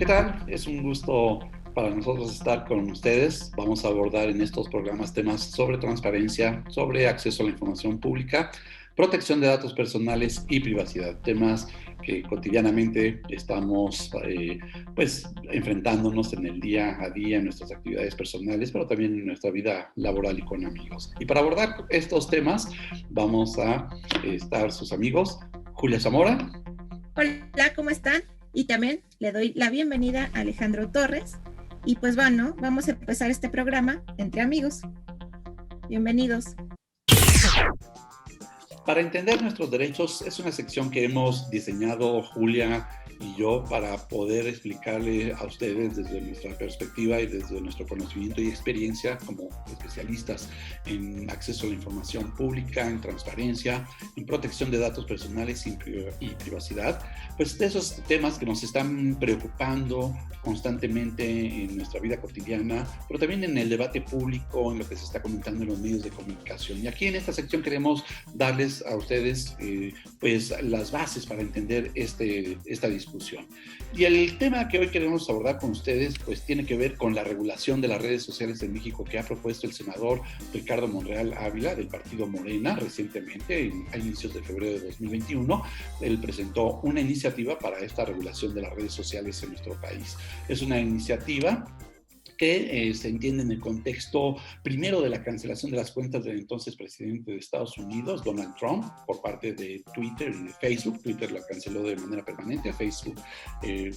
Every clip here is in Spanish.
¿Qué tal? Es un gusto para nosotros estar con ustedes. Vamos a abordar en estos programas temas sobre transparencia, sobre acceso a la información pública, protección de datos personales y privacidad. Temas que cotidianamente estamos pues enfrentándonos en el día a día, en nuestras actividades personales, pero también en nuestra vida laboral y con amigos. Y para abordar estos temas vamos a estar sus amigos Julia Zamora. Hola, ¿cómo están? Y también le doy la bienvenida a Alejandro Torres. Y pues bueno, vamos a empezar este programa entre amigos. Bienvenidos. Para entender nuestros derechos es una sección que hemos diseñado Julia y yo para poder explicarle a ustedes desde nuestra perspectiva y desde nuestro conocimiento y experiencia como especialistas en acceso a la información pública, en transparencia, en protección de datos personales y privacidad, pues de esos temas que nos están preocupando constantemente en nuestra vida cotidiana, pero también en el debate público, en lo que se está comentando en los medios de comunicación. Y aquí en esta sección queremos darles a ustedes pues las bases para entender esta discusión. Y el tema que hoy queremos abordar con ustedes pues tiene que ver con la regulación de las redes sociales en México que ha propuesto el senador Ricardo Monreal Ávila del partido Morena recientemente, a inicios de febrero de 2021. Él presentó una iniciativa para esta regulación de las redes sociales en nuestro país. Es una iniciativa que se entiende en el contexto primero de la cancelación de las cuentas del entonces presidente de Estados Unidos, Donald Trump, por parte de Twitter y de Facebook. Twitter la canceló de manera permanente, Facebook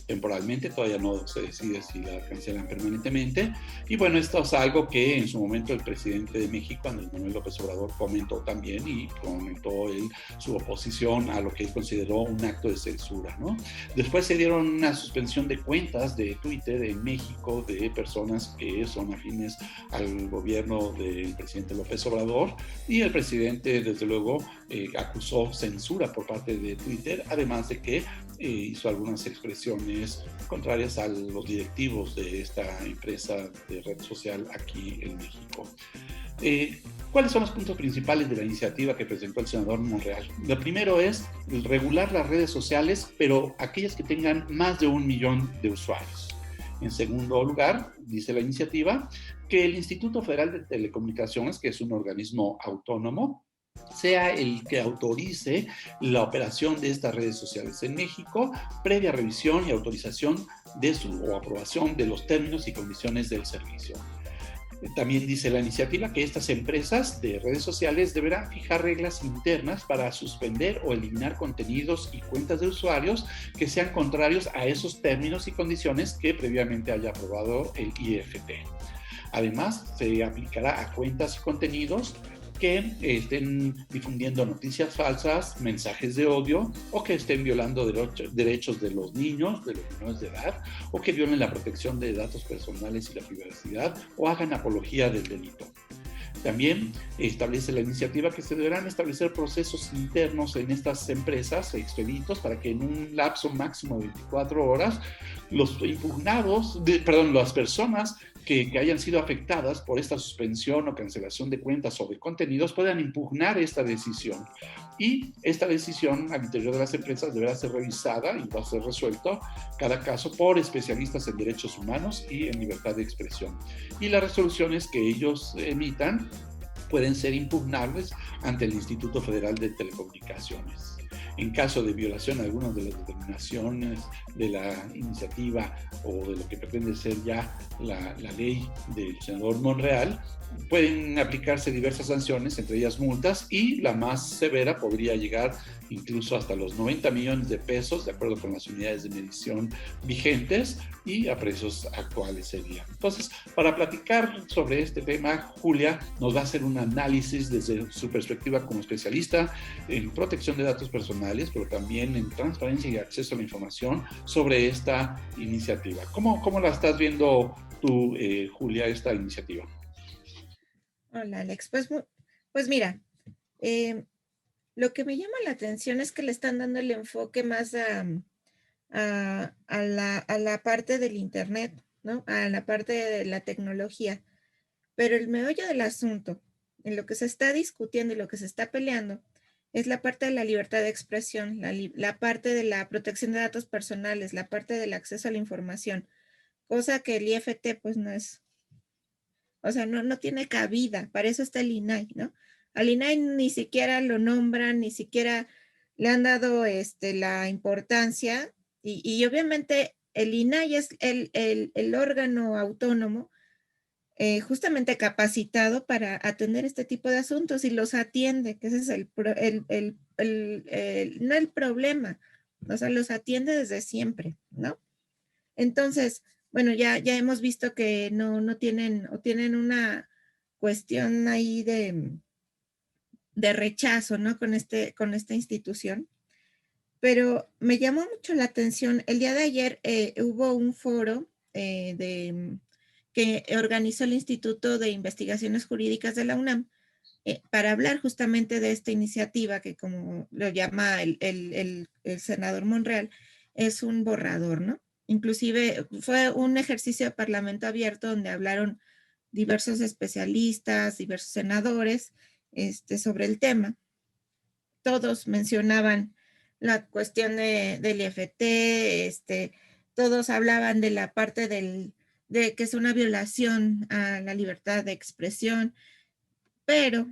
temporalmente, todavía no se decide si la cancelan permanentemente. Y bueno, esto es algo que en su momento el presidente de México, Andrés Manuel López Obrador, comentó también y comentó él su oposición a lo que él consideró un acto de censura, ¿no? Después se dieron una suspensión de cuentas de Twitter en México de personas que son afines al gobierno del presidente López Obrador, y el presidente desde luego acusó censura por parte de Twitter, además de que hizo algunas expresiones contrarias a los directivos de esta empresa de red social aquí en México. ¿Cuáles son los puntos principales de la iniciativa que presentó el senador Monreal? Lo primero es regular las redes sociales, pero aquellas que tengan más de 1 millón de usuarios. En segundo lugar, dice la iniciativa, que el Instituto Federal de Telecomunicaciones, que es un organismo autónomo, sea el que autorice la operación de estas redes sociales en México, previa revisión y autorización de o aprobación de los términos y condiciones del servicio. También dice la iniciativa que estas empresas de redes sociales deberán fijar reglas internas para suspender o eliminar contenidos y cuentas de usuarios que sean contrarios a esos términos y condiciones que previamente haya aprobado el IFT. Además, se aplicará a cuentas y contenidos que estén difundiendo noticias falsas, mensajes de odio, o que estén violando derechos de los niños, de los menores de edad, o que violen la protección de datos personales y la privacidad, o hagan apología del delito. También establece la iniciativa que se deberán establecer procesos internos en estas empresas, expeditos, para que en un lapso máximo de 24 horas los impugnados, las personas que hayan sido afectadas por esta suspensión o cancelación de cuentas o de contenidos puedan impugnar esta decisión. Y esta decisión al interior de las empresas deberá ser revisada y va a ser resuelto cada caso por especialistas en derechos humanos y en libertad de expresión. Y las resoluciones que ellos emitan pueden ser impugnables ante el Instituto Federal de Telecomunicaciones. En caso de violación a algunas de las determinaciones de la iniciativa o de lo que pretende ser ya la ley del senador Monreal, pueden aplicarse diversas sanciones, entre ellas multas, y la más severa podría llegar incluso hasta los 90 millones de pesos, de acuerdo con las unidades de medición vigentes, y a precios actuales serían. Entonces, para platicar sobre este tema, Julia nos va a hacer un análisis desde su perspectiva como especialista en protección de datos personales, pero también en transparencia y acceso a la información sobre esta iniciativa. ¿Cómo la estás viendo tú, Julia, esta iniciativa? Hola, Alex. Pues mira, lo que me llama la atención es que le están dando el enfoque más a la parte del Internet, ¿no? A la parte de la tecnología. Pero el meollo del asunto, en lo que se está discutiendo y lo que se está peleando, es la parte de la libertad de expresión, la parte de la protección de datos personales, la parte del acceso a la información, cosa que el IFT pues no es, o sea, no tiene cabida, para eso está el INAI, ¿no? Al INAI ni siquiera lo nombran, ni siquiera le han dado la importancia y obviamente el INAI es el órgano autónomo justamente capacitado para atender este tipo de asuntos y los atiende, que ese es no el problema, o sea, los atiende desde siempre, ¿no? Entonces, bueno, ya hemos visto que no tienen o tienen una cuestión ahí de rechazo, ¿no? Con esta institución. Pero me llamó mucho la atención, el día de ayer hubo un foro que organizó el Instituto de Investigaciones Jurídicas de la UNAM para hablar justamente de esta iniciativa que como lo llama el senador Monreal, es un borrador, ¿no? Inclusive fue un ejercicio de parlamento abierto donde hablaron diversos especialistas, diversos senadores sobre el tema. Todos mencionaban la cuestión del IFT, todos hablaban de la parte de que es una violación a la libertad de expresión, pero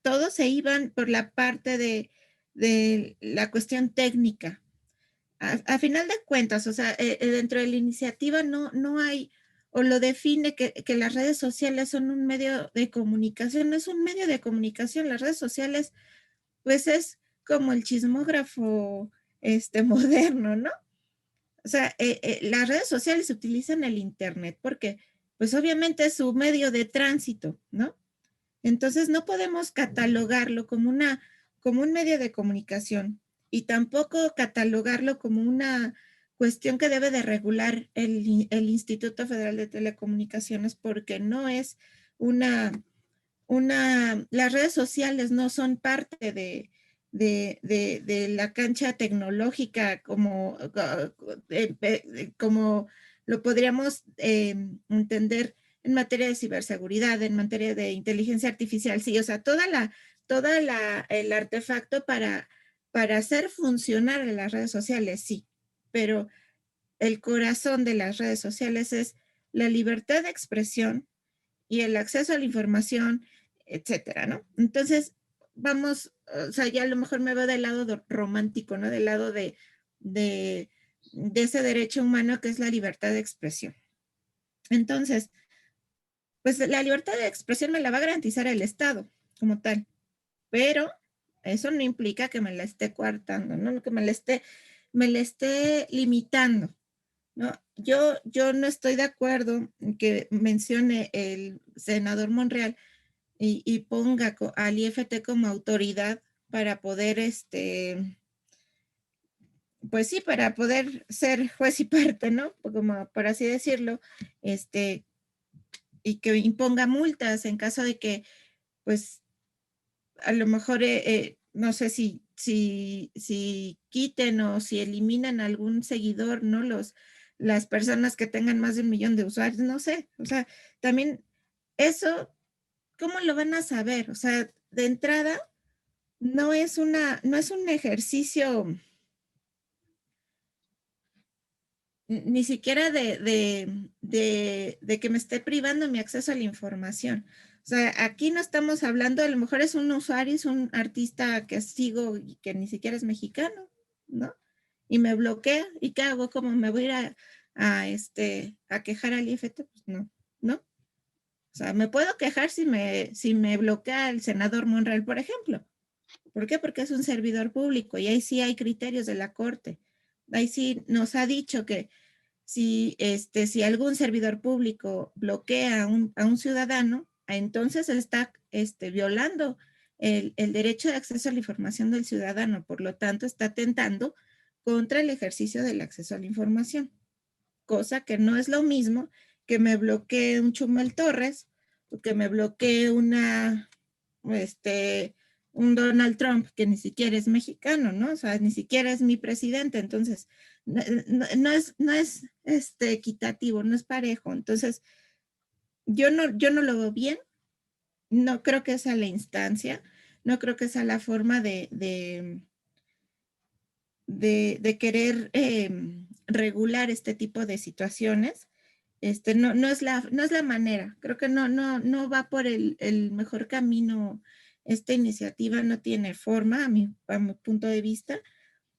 todos se iban por la parte de la cuestión técnica. A final de cuentas, o sea, dentro de la iniciativa no hay, o lo define que las redes sociales son un medio de comunicación, no es un medio de comunicación, las redes sociales, pues es como el chismógrafo moderno, ¿no? O sea, las redes sociales utilizan el Internet porque, pues obviamente es su medio de tránsito, ¿no? Entonces no podemos catalogarlo como un medio de comunicación y tampoco catalogarlo como una cuestión que debe de regular el Instituto Federal de Telecomunicaciones porque no es las redes sociales no son parte de la cancha tecnológica como lo podríamos entender en materia de ciberseguridad, en materia de inteligencia artificial, sí, o sea, el artefacto para hacer funcionar las redes sociales, sí, pero el corazón de las redes sociales es la libertad de expresión y el acceso a la información, etcétera, ¿no? Entonces, vamos, o sea, ya a lo mejor me veo del lado romántico, ¿no? Del lado de ese derecho humano que es la libertad de expresión. Entonces, pues la libertad de expresión me la va a garantizar el Estado como tal, pero eso no implica que me la esté coartando, ¿no? Que me la esté limitando, ¿no? Yo no estoy de acuerdo en que mencione el senador Monreal y ponga al IFT como autoridad para poder, pues sí, para poder ser juez y parte, ¿no? Como por así decirlo, y que imponga multas en caso de que, pues, a lo mejor, no sé si quiten o si eliminan algún seguidor, ¿no? Las personas que tengan más de 1 millón de usuarios, no sé, o sea, también eso, ¿cómo lo van a saber? O sea, de entrada, no es un ejercicio ni siquiera de que me esté privando mi acceso a la información. O sea, aquí no estamos hablando, a lo mejor es un usuario, es un artista que sigo y que ni siquiera es mexicano, ¿no? Y me bloquea, ¿y qué hago? ¿Cómo me voy a ir a quejar al IFT? Pues no, ¿no? O sea, me puedo quejar si me bloquea el senador Monreal, por ejemplo. ¿Por qué? Porque es un servidor público y ahí sí hay criterios de la Corte. Ahí sí nos ha dicho que si algún servidor público bloquea a un ciudadano, entonces está violando el derecho de acceso a la información del ciudadano, por lo tanto está atentando contra el ejercicio del acceso a la información, cosa que no es lo mismo que me bloquee un Chumel Torres o que me bloquee un Donald Trump que ni siquiera es mexicano, ¿no? O sea, ni siquiera es mi presidente, entonces no es equitativo, no es parejo. Entonces, yo no lo veo bien, no creo que sea la instancia. no creo que sea la forma de querer regular este tipo de situaciones. No es la manera. Creo que no va por el mejor camino. Esta iniciativa no tiene forma, a mi punto de vista.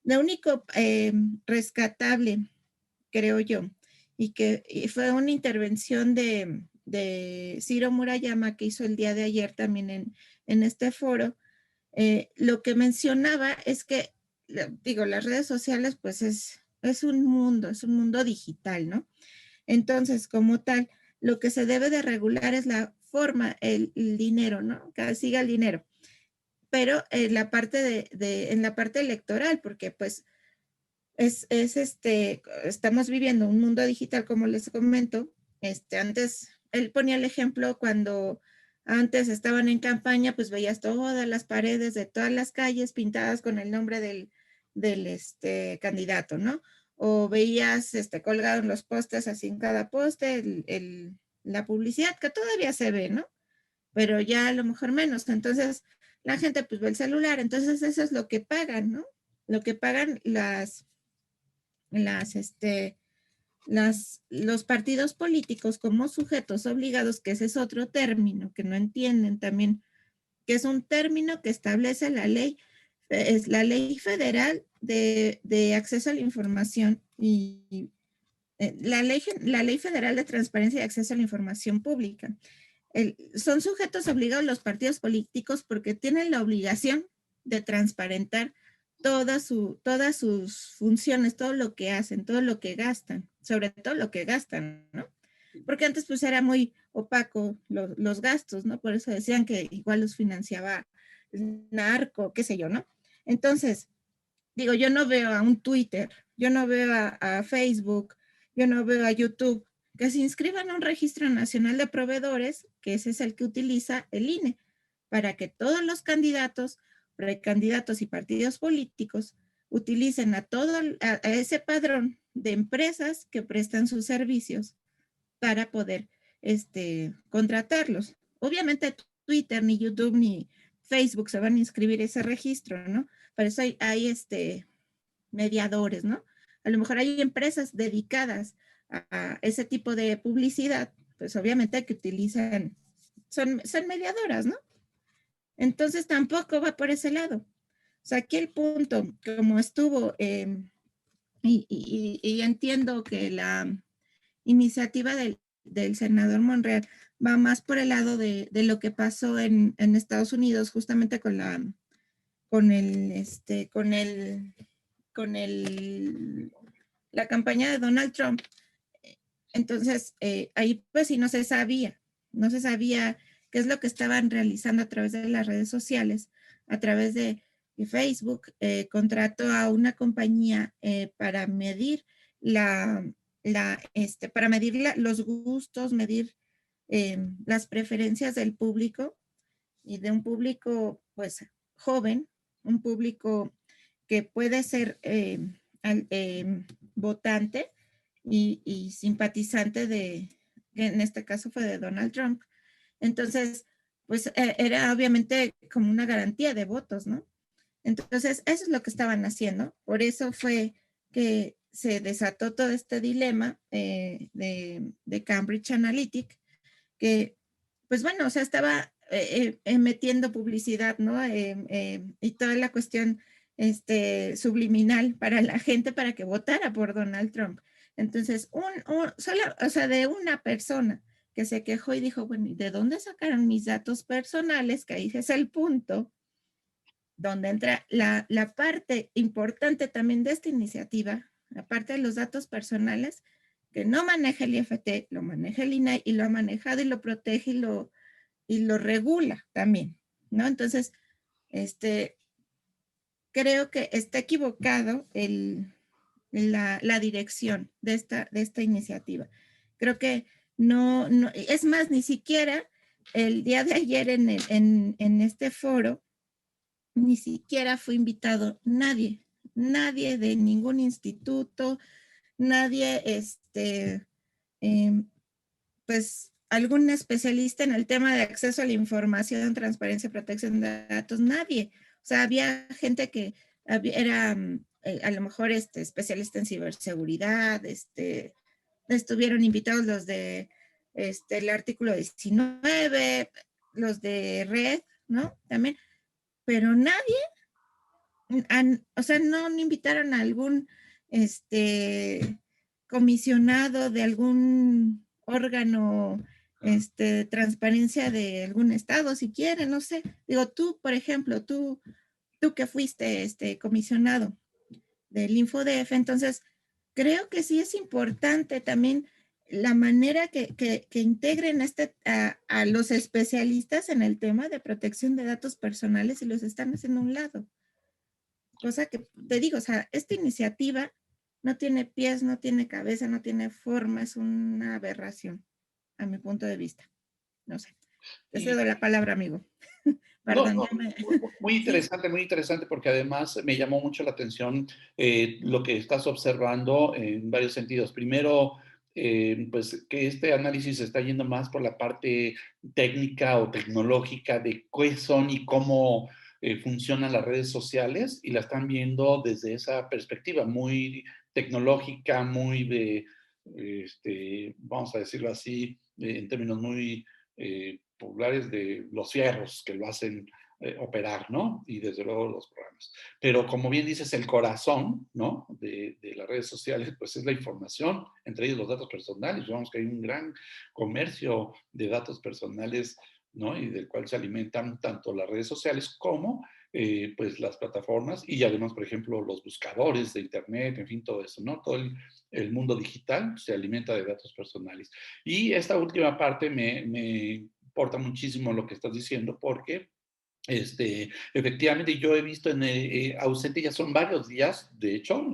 Lo único rescatable, creo yo, y fue una intervención de Ciro Murayama que hizo el día de ayer también en este foro. Lo que mencionaba es que, digo, las redes sociales pues es un mundo digital, ¿no? Entonces, como tal, lo que se debe de regular es la forma, el dinero, ¿no? Que siga el dinero. Pero en la parte en la parte electoral, porque pues estamos viviendo un mundo digital, como les comento. Antes, él ponía el ejemplo cuando antes estaban en campaña, pues veías todas las paredes de todas las calles pintadas con el nombre del candidato, ¿no? O veías colgado en los postes, así en cada poste, la publicidad, que todavía se ve, ¿no? Pero ya a lo mejor menos. Entonces, la gente pues ve el celular, entonces eso es lo que pagan, ¿no? Lo que pagan las, los partidos políticos como sujetos obligados, que ese es otro término que no entienden también, que es un término que establece la ley, es la ley federal de acceso a la información y la ley federal de transparencia y acceso a la información pública. Son sujetos obligados los partidos políticos porque tienen la obligación de transparentar todas sus funciones, todo lo que hacen, todo lo que gastan, sobre todo lo que gastan, ¿no? Porque antes pues era muy opaco los gastos, ¿no? Por eso decían que igual los financiaba el narco, qué sé yo, ¿no? Entonces, digo, yo no veo a un Twitter, yo no veo a Facebook, yo no veo a YouTube que se inscriban a un registro nacional de proveedores, que ese es el que utiliza el INE, para que todos los candidatos, precandidatos y partidos políticos utilicen a ese padrón de empresas que prestan sus servicios para poder contratarlos. Obviamente Twitter, ni YouTube, ni Facebook se van a inscribir a ese registro, ¿no? Para eso hay mediadores, ¿no? A lo mejor hay empresas dedicadas a ese tipo de publicidad, pues obviamente que utilizan, son mediadoras, ¿no? Entonces tampoco va por ese lado. O sea, aquí el punto, como estuvo, y entiendo que la iniciativa del senador Monreal va más por el lado de lo que pasó en Estados Unidos, justamente con la campaña de Donald Trump. Entonces, ahí pues sí no se sabía qué es lo que estaban realizando a través de las redes sociales, a través de Facebook. Contrató a una compañía para medir para medir los gustos, medir las preferencias del público y de un público pues joven, un público que puede ser votante y simpatizante en este caso fue de Donald Trump. Entonces, pues era obviamente como una garantía de votos, ¿no? Entonces, eso es lo que estaban haciendo. Por eso fue que se desató todo este dilema de Cambridge Analytica, que, pues bueno, o sea, estaba metiendo publicidad, ¿no? Y toda la cuestión subliminal para la gente para que votara por Donald Trump. Entonces, solo, o sea, de una persona que se quejó y dijo, bueno, ¿de dónde sacaron mis datos personales? Que ahí es el punto donde entra la parte importante también de esta iniciativa, aparte de los datos personales, que no maneja el IFT, lo maneja el INAI y lo ha manejado y lo protege y lo regula también, ¿no? Entonces, creo que está equivocado la dirección de esta iniciativa. Creo que no, es más, ni siquiera el día de ayer en este foro, ni siquiera fue invitado nadie de ningún instituto, nadie, pues algún especialista en el tema de acceso a la información, transparencia, protección de datos, nadie. O sea, había gente que era a lo mejor especialista en ciberseguridad, estuvieron invitados los de el artículo 19, los de red, ¿no? También, pero nadie, o sea, no invitaron a algún comisionado de algún órgano de transparencia de algún estado, si quieren, no sé. Digo, tú, por ejemplo, tú que fuiste comisionado del InfoDF, entonces creo que sí es importante también la manera que integren a los especialistas en el tema de protección de datos personales y los están haciendo a un lado. Cosa que te digo, o sea, esta iniciativa no tiene pies, no tiene cabeza, no tiene forma, es una aberración, a mi punto de vista. No sé. Te Y cedo la palabra, amigo. no, Perdón, no, ya me... Sí. muy interesante, porque además me llamó mucho la atención lo que estás observando en varios sentidos. Primero, pues que este análisis está yendo más por la parte técnica o tecnológica de qué son y cómo funcionan las redes sociales, y la están viendo desde esa perspectiva muy tecnológica, muy de, vamos a decirlo así, en términos muy populares, de los fierros que lo hacen operar, ¿no? Y desde luego los programas. Pero como bien dices, el corazón, ¿no? De las redes sociales, pues es la información, entre ellos los datos personales. Vemos que hay un gran comercio de datos personales, ¿no? Y del cual se alimentan tanto las redes sociales como pues las plataformas, y además, por ejemplo, los buscadores de Internet, en fin, todo eso, ¿no? Todo el mundo digital se alimenta de datos personales. Y esta última parte me importa muchísimo lo que estás diciendo, porque efectivamente yo he visto en ausente, ya son varios días, de hecho,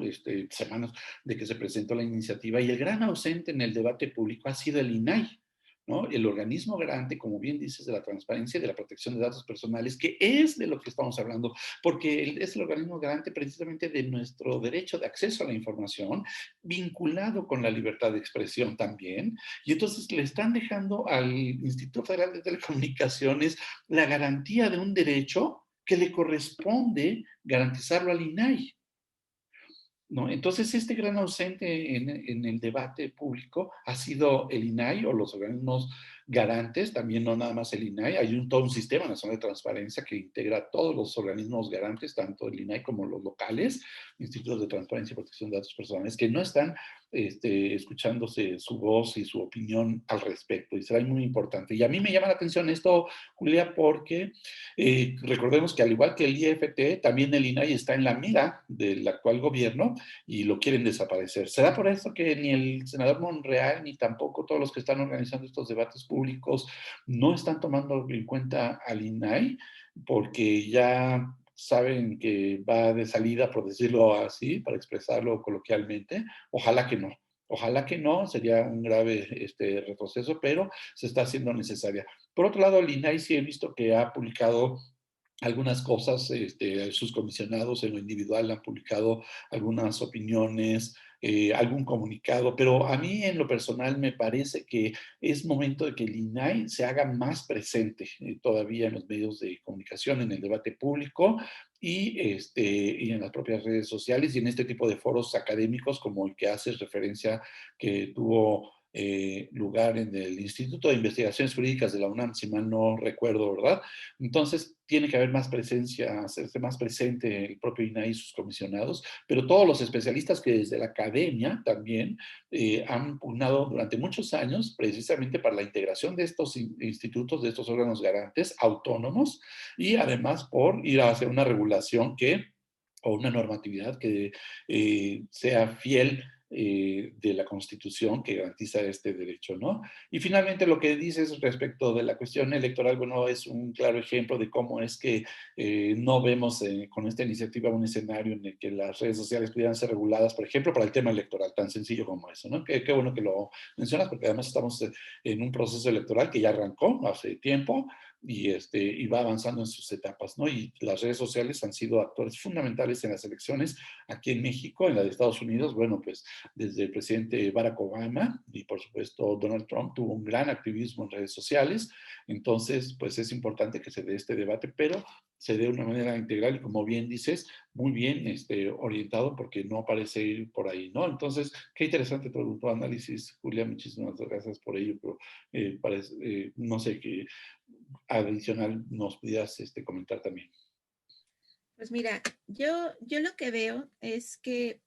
semanas de que se presentó la iniciativa, y el gran ausente en el debate público ha sido el INAI, ¿no? El organismo garante, como bien dices, de la transparencia y de la protección de datos personales, que es de lo que estamos hablando, porque es el organismo garante precisamente de nuestro derecho de acceso a la información, vinculado con la libertad de expresión también, y entonces le están dejando al Instituto Federal de Telecomunicaciones la garantía de un derecho que le corresponde garantizarlo al INAI, ¿no? Entonces, este gran ausente en el debate público ha sido el INAI o los organismos garantes, también no nada más el INAI, hay todo un sistema nacional de transparencia que integra a todos los organismos garantes, tanto el INAI como los locales, institutos de transparencia y protección de datos personales, que no están escuchándose su voz y su opinión al respecto, y será muy importante. Y a mí me llama la atención esto, Julia, porque recordemos que al igual que el IFT, también el INAI está en la mira del actual gobierno y lo quieren desaparecer. ¿Será por eso que ni el senador Monreal ni tampoco todos los que están organizando estos debates públicos no están tomando en cuenta al INAI? Porque ya saben que va de salida, por decirlo así, para expresarlo coloquialmente. Ojalá que no. Ojalá que no, sería un grave retroceso, pero se está haciendo necesaria. Por otro lado, el INAI sí he visto que ha publicado algunas cosas, sus comisionados en lo individual han publicado algunas opiniones, algún comunicado, pero a mí en lo personal me parece que es momento de que el INAI se haga más presente todavía en los medios de comunicación, en el debate público y en las propias redes sociales y en este tipo de foros académicos como el que haces referencia que tuvo lugar en el Instituto de Investigaciones Jurídicas de la UNAM, si mal no recuerdo, ¿verdad? Entonces, tiene que haber más presencia, hacerse más presente el propio INAI y sus comisionados, pero todos los especialistas que desde la academia también han pugnado durante muchos años precisamente para la integración de estos institutos, de estos órganos garantes autónomos, y además por ir a hacer una regulación o una normatividad que sea fiel de la Constitución que garantiza este derecho, ¿no? Y finalmente lo que dices respecto de la cuestión electoral, bueno, es un claro ejemplo de cómo es que no vemos con esta iniciativa un escenario en el que las redes sociales pudieran ser reguladas, por ejemplo, para el tema electoral, tan sencillo como eso, ¿no? Qué bueno que lo mencionas, porque además estamos en un proceso electoral que ya arrancó hace tiempo, y va avanzando en sus etapas, ¿no? Y las redes sociales han sido actores fundamentales en las elecciones aquí en México, en la de Estados Unidos. Bueno, pues desde el presidente Barack Obama y por supuesto Donald Trump tuvo un gran activismo en redes sociales. Entonces, pues es importante que se dé este debate, pero se dé de una manera integral y, como bien dices, muy bien orientado, porque no parece ir por ahí, ¿no? Entonces, qué interesante tu análisis, Julia, muchísimas gracias por ello, pero no sé qué adicional nos pudieras comentar también. Pues mira, yo lo que veo es que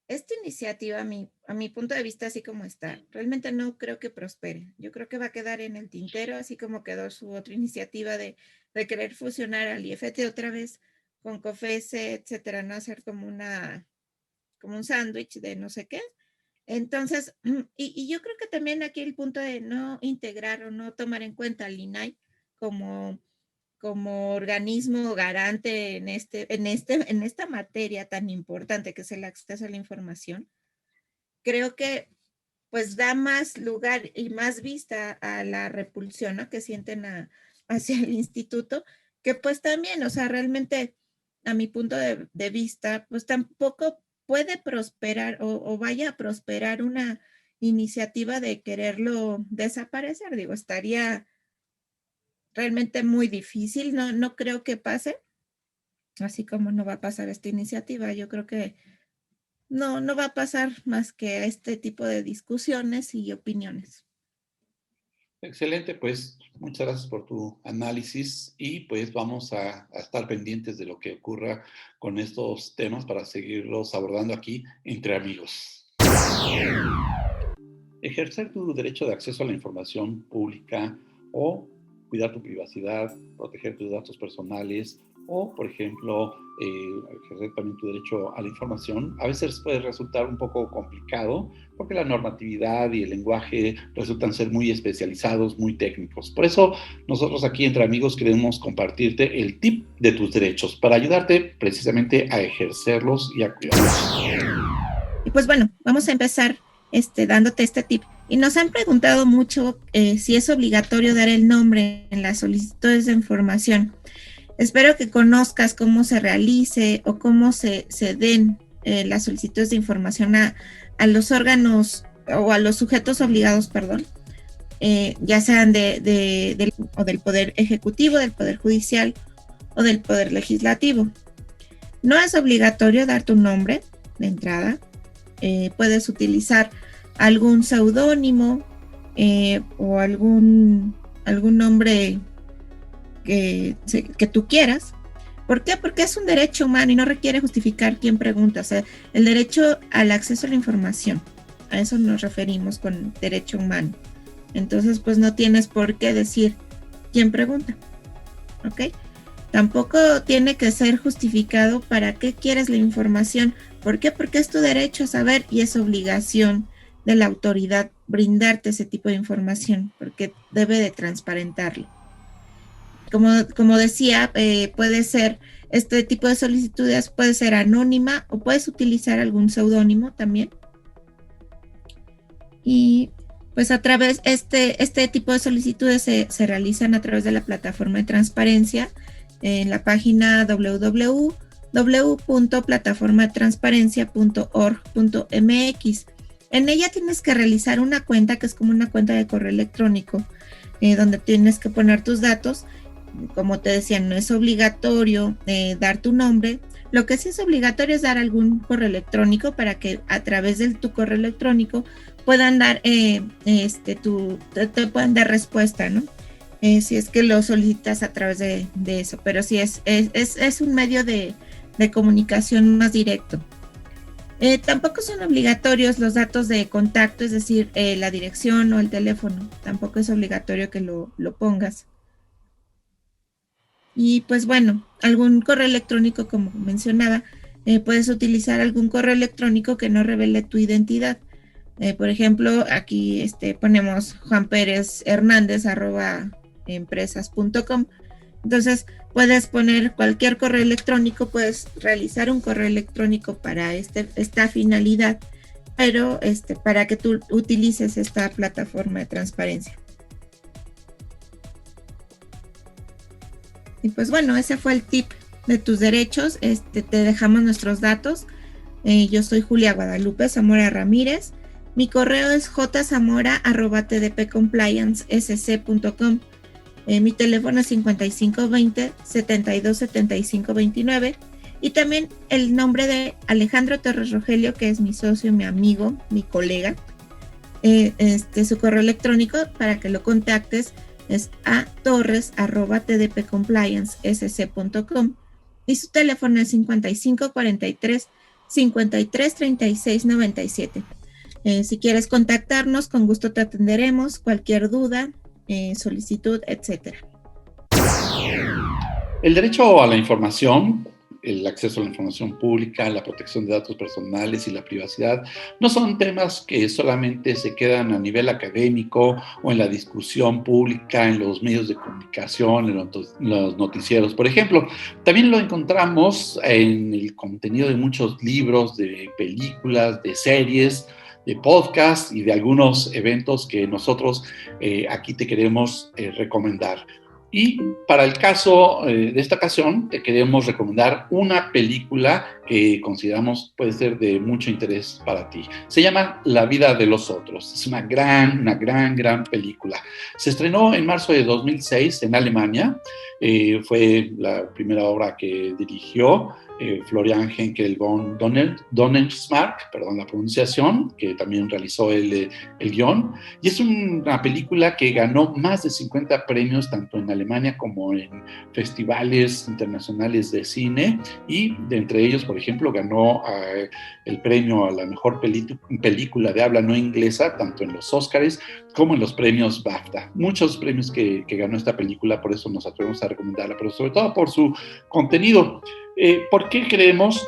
esta iniciativa, a mi punto de vista, así como está, realmente no creo que prospere. Yo creo que va a quedar en el tintero, así como quedó su otra iniciativa de querer fusionar al IFT otra vez con COFESE, etcétera, no hacer como un sándwich de no sé qué. Entonces, y yo creo que también aquí el punto de no integrar o no tomar en cuenta al INAI como organismo garante en esta materia tan importante que es el acceso a la información, creo que pues da más lugar y más vista a la repulsión, ¿no?, que sienten hacia el instituto, que pues también, o sea, realmente a mi punto de vista, pues tampoco puede prosperar o vaya a prosperar una iniciativa de quererlo desaparecer. Digo, estaría realmente muy difícil, no creo que pase, así como no va a pasar esta iniciativa. Yo creo que no va a pasar más que a este tipo de discusiones y opiniones. Excelente, pues muchas gracias por tu análisis y pues vamos a estar pendientes de lo que ocurra con estos temas para seguirlos abordando aquí entre amigos. Ejercer tu derecho de acceso a la información pública o cuidar tu privacidad, proteger tus datos personales o, por ejemplo, ejercer también tu derecho a la información, a veces puede resultar un poco complicado porque la normatividad y el lenguaje resultan ser muy especializados, muy técnicos. Por eso nosotros aquí entre amigos queremos compartirte el tip de tus derechos para ayudarte precisamente a ejercerlos y a cuidarlos. Y pues bueno, vamos a empezar dándote este tip. Y nos han preguntado mucho si es obligatorio dar el nombre en las solicitudes de información. Espero que conozcas cómo se realice o cómo se den las solicitudes de información a los órganos o a los sujetos obligados, perdón, ya sean del Poder Ejecutivo, del Poder Judicial o del Poder Legislativo. No es obligatorio dar tu nombre de entrada. Puedes utilizar algún seudónimo o algún nombre que tú quieras. ¿Por qué? Porque es un derecho humano y no requiere justificar quién pregunta. O sea, el derecho al acceso a la información, a eso nos referimos con derecho humano. Entonces, pues no tienes por qué decir quién pregunta, ¿ok? Tampoco tiene que ser justificado para qué quieres la información. ¿Por qué? Porque es tu derecho a saber y es obligación de la autoridad brindarte ese tipo de información, porque debe de transparentarlo. Como decía, puede ser, este tipo de solicitudes puede ser anónima o puedes utilizar algún seudónimo también. Y pues a través, este tipo de solicitudes se realizan a través de la plataforma de transparencia en la página www.plataformatransparencia.org.mx. En ella tienes que realizar una cuenta que es como una cuenta de correo electrónico, donde tienes que poner tus datos. Como te decía, no es obligatorio dar tu nombre. Lo que sí es obligatorio es dar algún correo electrónico para que a través de tu correo electrónico puedan dar te puedan dar respuesta, ¿no? Si es que lo solicitas a través de eso, pero sí es un medio de comunicación más directo. Tampoco son obligatorios los datos de contacto, es decir, la dirección o el teléfono. Tampoco es obligatorio que lo pongas. Y pues bueno, algún correo electrónico, como mencionaba, puedes utilizar algún correo electrónico que no revele tu identidad. Por ejemplo, aquí ponemos juanperezhernandez@empresas.com. Entonces, puedes poner cualquier correo electrónico, puedes realizar un correo electrónico para esta finalidad, pero para que tú utilices esta plataforma de transparencia. Y pues bueno, ese fue el tip de tus derechos. Te dejamos nuestros datos. Yo soy Julia Guadalupe Zamora Ramírez. Mi correo es jzamora@tdpcompliancesc.com. Mi teléfono es 5520-727529. Y también el nombre de Alejandro Torres Rogelio, que es mi socio, mi amigo, mi colega. Su correo electrónico para que lo contactes es torres@tdpcompliancesc.com. Y su teléfono es 5543-533697. Si quieres contactarnos, con gusto te atenderemos. Cualquier duda, solicitud, etcétera. El derecho a la información, el acceso a la información pública, la protección de datos personales y la privacidad no son temas que solamente se quedan a nivel académico o en la discusión pública, en los medios de comunicación, en los noticieros, por ejemplo. También lo encontramos en el contenido de muchos libros, de películas, de series, de podcast y de algunos eventos que nosotros aquí te queremos recomendar. Y para el caso de esta ocasión, te queremos recomendar una película que consideramos puede ser de mucho interés para ti. Se llama La vida de los otros. Es una gran película. Se estrenó en marzo de 2006 en Alemania. Fue la primera obra que dirigió Florian Henkel von Donnersmarck, perdón la pronunciación, que también realizó el guión. Y es una película que ganó más de 50 premios, tanto en Alemania como en festivales internacionales de cine. Y de entre ellos, por ejemplo, ganó el premio a la mejor película de habla no inglesa, tanto en los Óscars como en los premios BAFTA. Muchos premios que ganó esta película, por eso nos atrevemos a recomendarla, pero sobre todo por su contenido. ¿Por qué queremos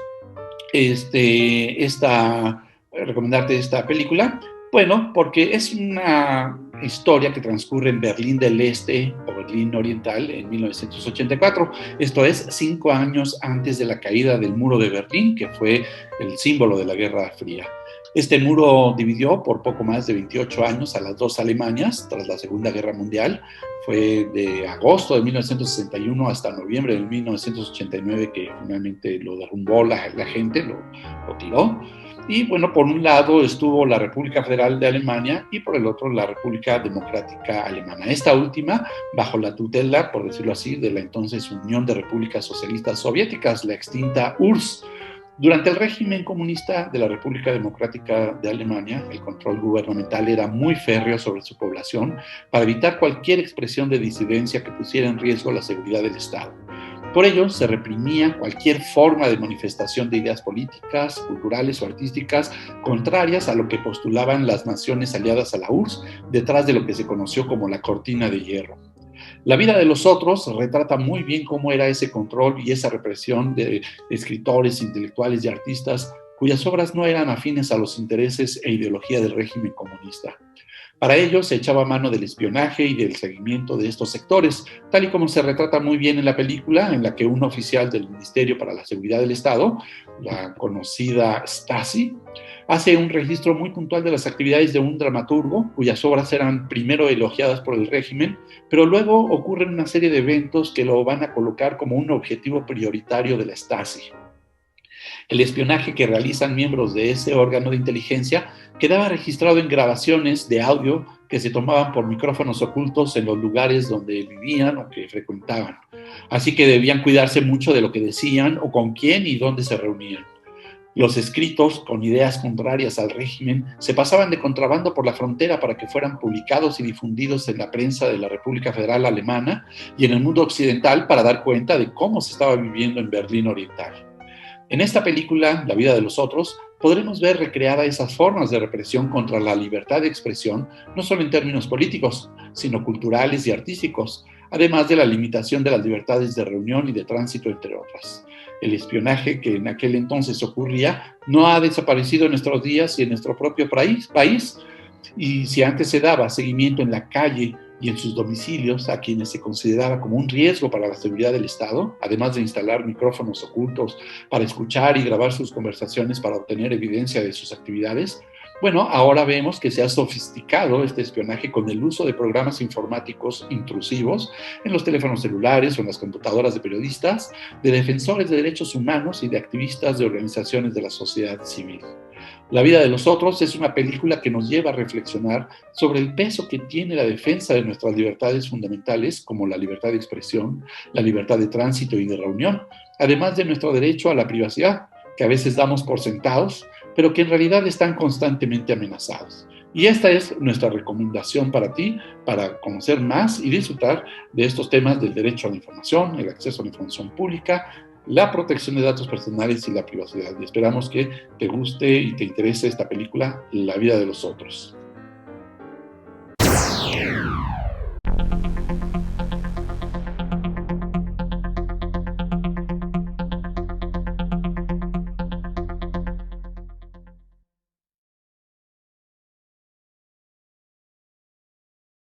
recomendarte esta película? Bueno, porque es una historia que transcurre en Berlín del Este o Berlín Oriental en 1984. Esto es 5 años antes de la caída del muro de Berlín, que fue el símbolo de la Guerra Fría. Este muro dividió por poco más de 28 años a las dos Alemanias tras la Segunda Guerra Mundial. Fue de agosto de 1961 hasta noviembre de 1989 que finalmente lo derrumbó la gente, lo tiró. Y bueno, por un lado estuvo la República Federal de Alemania y por el otro la República Democrática Alemana. Esta última, bajo la tutela, por decirlo así, de la entonces Unión de Repúblicas Socialistas Soviéticas, la extinta URSS. Durante el régimen comunista de la República Democrática de Alemania, el control gubernamental era muy férreo sobre su población para evitar cualquier expresión de disidencia que pusiera en riesgo la seguridad del Estado. Por ello, se reprimía cualquier forma de manifestación de ideas políticas, culturales o artísticas contrarias a lo que postulaban las naciones aliadas a la URSS, detrás de lo que se conoció como la cortina de hierro. La vida de los otros retrata muy bien cómo era ese control y esa represión de escritores, intelectuales y artistas cuyas obras no eran afines a los intereses e ideología del régimen comunista. Para ello se echaba mano del espionaje y del seguimiento de estos sectores, tal y como se retrata muy bien en la película, en la que un oficial del Ministerio para la Seguridad del Estado, la conocida Stasi, hace un registro muy puntual de las actividades de un dramaturgo, cuyas obras eran primero elogiadas por el régimen, pero luego ocurren una serie de eventos que lo van a colocar como un objetivo prioritario de la Stasi. El espionaje que realizan miembros de ese órgano de inteligencia quedaba registrado en grabaciones de audio que se tomaban por micrófonos ocultos en los lugares donde vivían o que frecuentaban. Así que debían cuidarse mucho de lo que decían o con quién y dónde se reunían. Los escritos con ideas contrarias al régimen se pasaban de contrabando por la frontera para que fueran publicados y difundidos en la prensa de la República Federal Alemana y en el mundo occidental para dar cuenta de cómo se estaba viviendo en Berlín Oriental. En esta película, La vida de los otros, podremos ver recreada esas formas de represión contra la libertad de expresión, no solo en términos políticos, sino culturales y artísticos, además de la limitación de las libertades de reunión y de tránsito, entre otras. El espionaje que en aquel entonces ocurría no ha desaparecido en nuestros días y en nuestro propio país, y si antes se daba seguimiento en la calle y en sus domicilios a quienes se consideraba como un riesgo para la seguridad del Estado, además de instalar micrófonos ocultos para escuchar y grabar sus conversaciones para obtener evidencia de sus actividades, Bueno, ahora vemos que se ha sofisticado este espionaje con el uso de programas informáticos intrusivos en los teléfonos celulares o en las computadoras de periodistas, de defensores de derechos humanos y de activistas de organizaciones de la sociedad civil. La vida de los otros es una película que nos lleva a reflexionar sobre el peso que tiene la defensa de nuestras libertades fundamentales, como la libertad de expresión, la libertad de tránsito y de reunión, además de nuestro derecho a la privacidad, que a veces damos por sentados, pero que en realidad están constantemente amenazados. Y esta es nuestra recomendación para ti, para conocer más y disfrutar de estos temas del derecho a la información, el acceso a la información pública, la protección de datos personales y la privacidad. Y esperamos que te guste y te interese esta película, La vida de los otros.